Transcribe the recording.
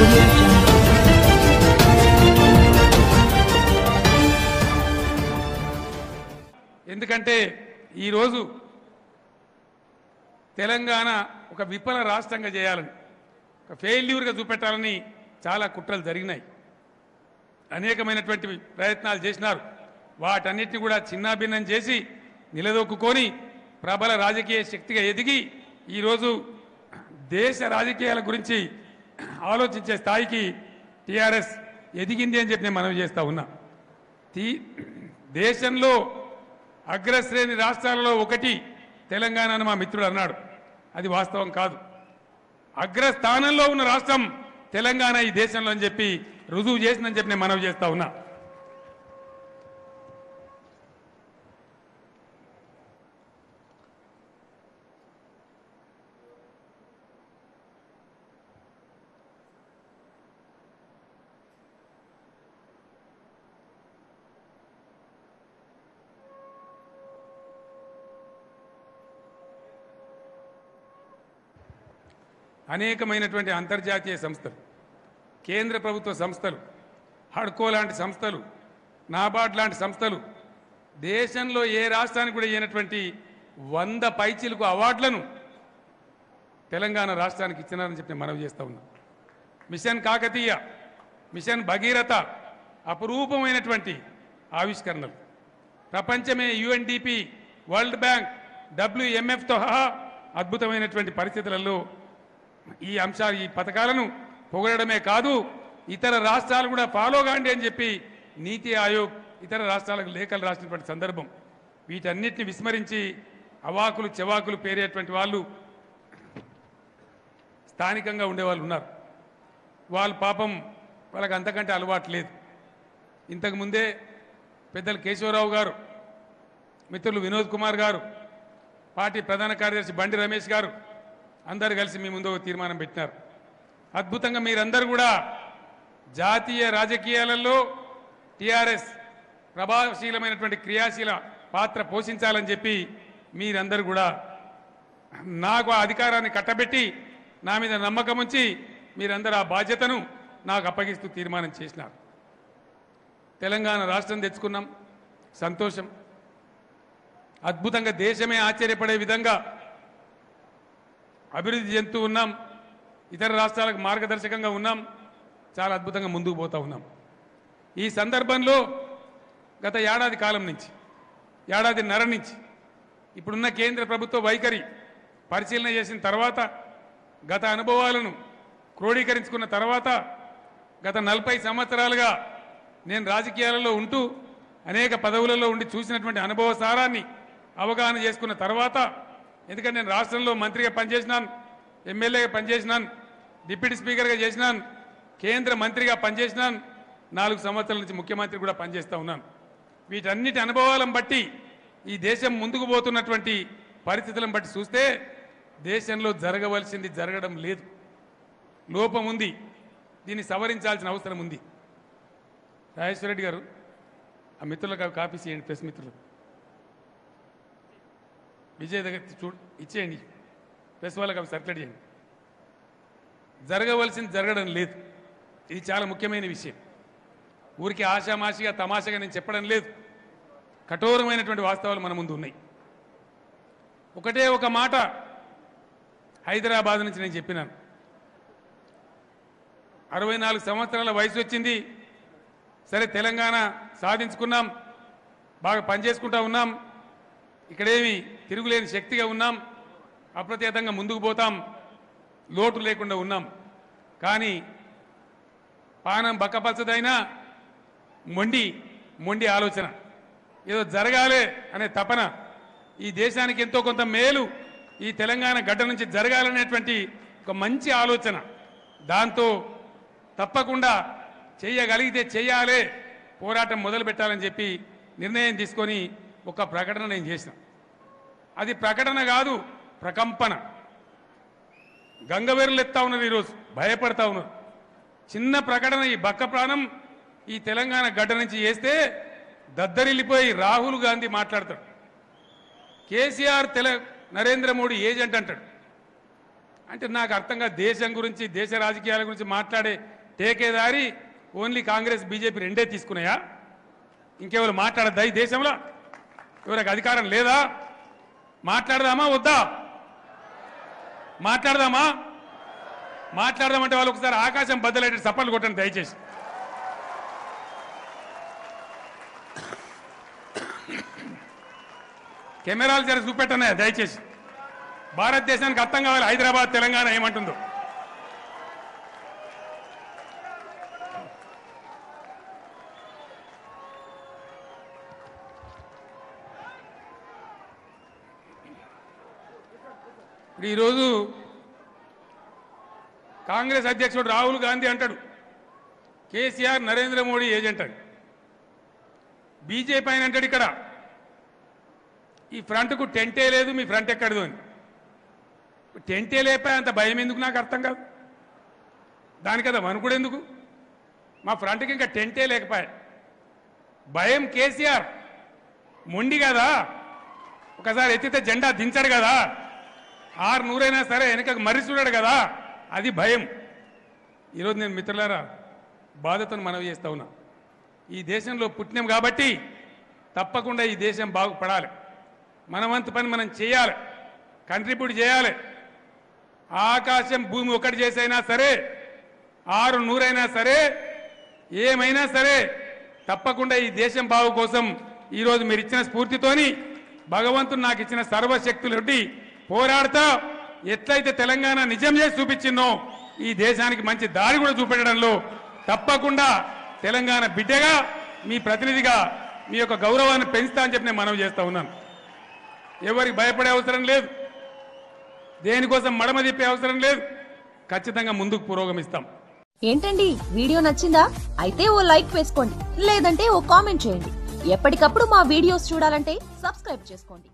audio jungle. ఎందుకంటే ఈ రోజు తెలంగాణ ఒక విఫల రాష్ట్రంగా చేయాలని ఒక ఫెయిల్యూర్గా చూపెట్టాలని చాలా కుట్రలు జరిగినాయి. అనేకమైనటువంటి ప్రయత్నాలు చేసినారు. వాటన్నిటిని కూడా చిన్నాభిన్నం చేసి నిలదొక్కుకొని ప్రబల రాజకీయ శక్తిగా ఎదిగి ఈరోజు దేశ రాజకీయాల గురించి ఆలోచించే స్థాయికి టీఆర్ఎస్ ఎదిగింది అని చెప్పి నేను మనవి చేస్తా ఉన్నా. దేశంలో అగ్రశ్రేణి రాష్ట్రాలలో ఒకటి తెలంగాణ అని మా మిత్రుడు అన్నాడు. అది వాస్తవం కాదు. అగ్రస్థానంలో ఉన్న రాష్ట్రం తెలంగాణ ఈ దేశంలో అని చెప్పి రుజువు చేసిందని చెప్పి నేను మనవి చేస్తా ఉన్నా. అనేకమైనటువంటి అంతర్జాతీయ సంస్థలు, కేంద్ర ప్రభుత్వ సంస్థలు, హడ్కో లాంటి సంస్థలు, నాబార్డ్ లాంటి సంస్థలు దేశంలో ఏ రాష్ట్రానికి కూడా ఇవ్వనటువంటి 100 పైచిలకు అవార్డులను తెలంగాణ రాష్ట్రానికి ఇచ్చినారని చెప్పి మనవి చేస్తా ఉన్నాం. మిషన్ కాకతీయ, మిషన్ భగీరథ అపురూపమైనటువంటి ఆవిష్కరణలు. ప్రపంచమే యుఎన్డిపి, వరల్డ్ బ్యాంక్, WMFతో అద్భుతమైనటువంటి పరిస్థితులలో ఈ అంశాలు, ఈ పథకాలను పొగడమే కాదు ఇతర రాష్ట్రాలు కూడా ఫాలో కాండి అని చెప్పి నీతి ఆయోగ్ ఇతర రాష్ట్రాలకు లేఖలు రాసినటువంటి సందర్భం. వీటన్నిటిని విస్మరించి అవాకులు చెవాకులు పేరేటువంటి వాళ్ళు స్థానికంగా ఉండేవాళ్ళు ఉన్నారు. వాళ్ళు పాపం వాళ్ళకి అంతకంటే అలవాటు లేదు. ఇంతకుముందే పెద్దలు కేశవరావు గారు, మిత్రులు వినోద్ కుమార్ గారు, పార్టీ ప్రధాన కార్యదర్శి బండి రమేష్ గారు అందరూ కలిసి మీ ముందు తీర్మానం పెట్టినారు. అద్భుతంగా మీరందరూ కూడా జాతీయ రాజకీయాలలో టీఆర్ఎస్ ప్రభావశీలమైనటువంటి క్రియాశీల పాత్ర పోషించాలని చెప్పి మీరందరూ కూడా నాకు ఆ అధికారాన్ని కట్టబెట్టి నా మీద నమ్మకం ఉంచి మీరందరూ ఆ బాధ్యతను నాకు అప్పగిస్తూ తీర్మానం చేసినారు. తెలంగాణ రాష్ట్రం తెచ్చుకున్నాం, సంతోషం. అద్భుతంగా దేశమే ఆశ్చర్యపడే విధంగా అభివృద్ధి చెందుతూ ఉన్నాం. ఇతర రాష్ట్రాలకు మార్గదర్శకంగా ఉన్నాం. చాలా అద్భుతంగా ముందుకు పోతూ ఉన్నాం. ఈ సందర్భంలో గత ఏడాది కాలం నుంచి, ఏడాదిన్నర నుంచి ఇప్పుడున్న కేంద్ర ప్రభుత్వ వైఖరి పరిశీలన చేసిన తర్వాత, గత అనుభవాలను క్రోడీకరించుకున్న తర్వాత, గత 40 సంవత్సరాలుగా నేను రాజకీయాలలో ఉంటూ అనేక పదవులలో ఉండి చూసినటువంటి అనుభవ సారాన్ని అవగాహన చేసుకున్న తర్వాత, ఎందుకంటే నేను రాష్ట్రంలో మంత్రిగా పనిచేసినాను, ఎమ్మెల్యేగా పనిచేసినాను, డిప్యూటీ స్పీకర్గా చేసినాను, కేంద్ర మంత్రిగా పనిచేసినాను, 4 సంవత్సరాల నుంచి ముఖ్యమంత్రి కూడా పనిచేస్తూ ఉన్నాను. వీటన్నిటి అనుభవాలను బట్టి ఈ దేశం ముందుకు పోతున్నటువంటి పరిస్థితులను బట్టి చూస్తే దేశంలో జరగవలసింది జరగడం లేదు, లోపం ఉంది. దీన్ని సవరించాల్సిన అవసరం ఉంది. రాజేశ్వర రెడ్డి గారు ఆ మిత్రులకు కాపీ చేయండి, ప్రెస్ మిత్రులకు. విజయ్ దగ్గర ఇచ్చేయండి, ప్రెస్ వాళ్ళకి అవి సర్క్యులేట్ చేయండి. జరగవలసింది జరగడం లేదు. ఇది చాలా ముఖ్యమైన విషయం. ఊరికి ఆషామాషిగా తమాషగా నేను చెప్పడం లేదు. కఠోరమైనటువంటి వాస్తవాలు మన ముందు ఉన్నాయి. ఒకటే ఒక మాట హైదరాబాద్ నుంచి నేను చెప్పినాను. 64 సంవత్సరాల వయసు వచ్చింది. సరే, తెలంగాణ సాధించుకున్నాం, బాగా పనిచేసుకుంటా ఉన్నాం, ఇక్కడేమి తిరుగులేని శక్తిగా ఉన్నాం, అప్రతిహతంగా ముందుకు పోతాం, లోటు లేకుండా ఉన్నాం. కానీ పానం బక్కపలచదైనా మొండి ఆలోచన, ఏదో జరగాలి అనే తపన, ఈ దేశానికి ఎంతో కొంత మేలు ఈ తెలంగాణ గడ్డ నుంచి జరగాలనేటువంటి ఒక మంచి ఆలోచన, దాంతో తప్పకుండా చేయగలిగితే చేయాలి, పోరాటం మొదలు పెట్టాలని చెప్పి నిర్ణయం తీసుకొని ఒక ప్రకటన నేను చేసిన. అది ప్రకటన కాదు, ప్రకంపన. గంగవేరులు ఎత్తా ఉన్నారు, ఈరోజు భయపడతా ఉన్నారు. చిన్న ప్రకటన ఈ బక్క ప్రాణం ఈ తెలంగాణ గడ్డ నుంచి చేస్తే దద్దరిల్లిపోయి రాహుల్ గాంధీ మాట్లాడతాడు. కేసీఆర్ నరేంద్ర మోడీ ఏజెంట్ అంటాడు. అంటే నాకు అర్థంగా దేశం గురించి దేశ రాజకీయాల గురించి మాట్లాడే టేకేదారి ఓన్లీ కాంగ్రెస్ బీజేపీ రెండే తీసుకున్నాయా? ఇంకెవరు మాట్లాడద్దా ఈ దేశంలో? ఎవరికి అధికారం లేదా? మాట్లాడదామా వద్దా? మాట్లాడదామా? మాట్లాడదామంటే వాళ్ళు ఒకసారి ఆకాశం బద్దలైతే చప్పట్లు కొట్టండి దయచేసి. కెమెరాలు జర చూపెట్టనే దయచేసి. భారతదేశానికి అర్థం కావాలి హైదరాబాద్ తెలంగాణ ఏమంటుందో. ఈరోజు కాంగ్రెస్ అధ్యక్షుడు రాహుల్ గాంధీ అంటాడు కేసీఆర్ నరేంద్ర మోడీ ఏజెంట్ అని. బీజేపీ ఆయన అంటాడు ఇక్కడ ఈ ఫ్రంట్కు టెంటే లేదు, మీ ఫ్రంట్ ఎక్కడదు అని. టెంటే లేపాయి అంత భయం ఎందుకు నాకు అర్థం కాదు. దాని కదా వణుకుడు ఎందుకు? మా ఫ్రంట్కి ఇంకా టెంటే లేకపోయా. భయం కేసీఆర్ మొండి కదా, ఒకసారి ఎత్తితే జెండా దించాడు కదా, 600 అయినా సరే వెనకకు మర్రి చూడాడు కదా, అది భయం. ఈరోజు నేను మిత్రులారా బాధతో మనవి చేస్తా ఉన్నా. ఈ దేశంలో పుట్టినాం కాబట్టి తప్పకుండా ఈ దేశం బాగుపడాలి. మన వంతు పని మనం చేయాలి, కంట్రిబ్యూట్ చేయాలి. ఆకాశం భూమి ఒకటి చేసైనా సరే, 600 అయినా సరే, ఏమైనా సరే తప్పకుండా ఈ దేశం బాగు కోసం ఈరోజు మీరు ఇచ్చిన స్ఫూర్తితోని భగవంతుడు నాకు ఇచ్చిన సర్వశక్తులు పోరాడుతా ఎట్లయితే తెలంగాణ నిజం చేసి చూపించిందో ఈ దేశానికి మంచి దారి కూడా చూపెట్టడంలో తప్పకుండా తెలంగాణ బిడ్డగా మీ ప్రతినిధిగా మీ యొక్క గౌరవాన్ని పెంచుతా అని చెప్పి నేను మనవి చేస్తా ఉన్నాను. ఎవరికి భయపడే అవసరం లేదు, దేనికోసం మడమ తిప్పే అవసరం లేదు. ఖచ్చితంగా ముందుకు పురోగమిస్తాం. ఏంటండి వీడియో నచ్చిందా? అయితే ఓ లైక్ వేసుకోండి, లేదంటే ఓ కామెంట్ చేయండి. ఎప్పటికప్పుడు మా వీడియోస్ చూడాలంటే సబ్స్క్రైబ్ చేసుకోండి.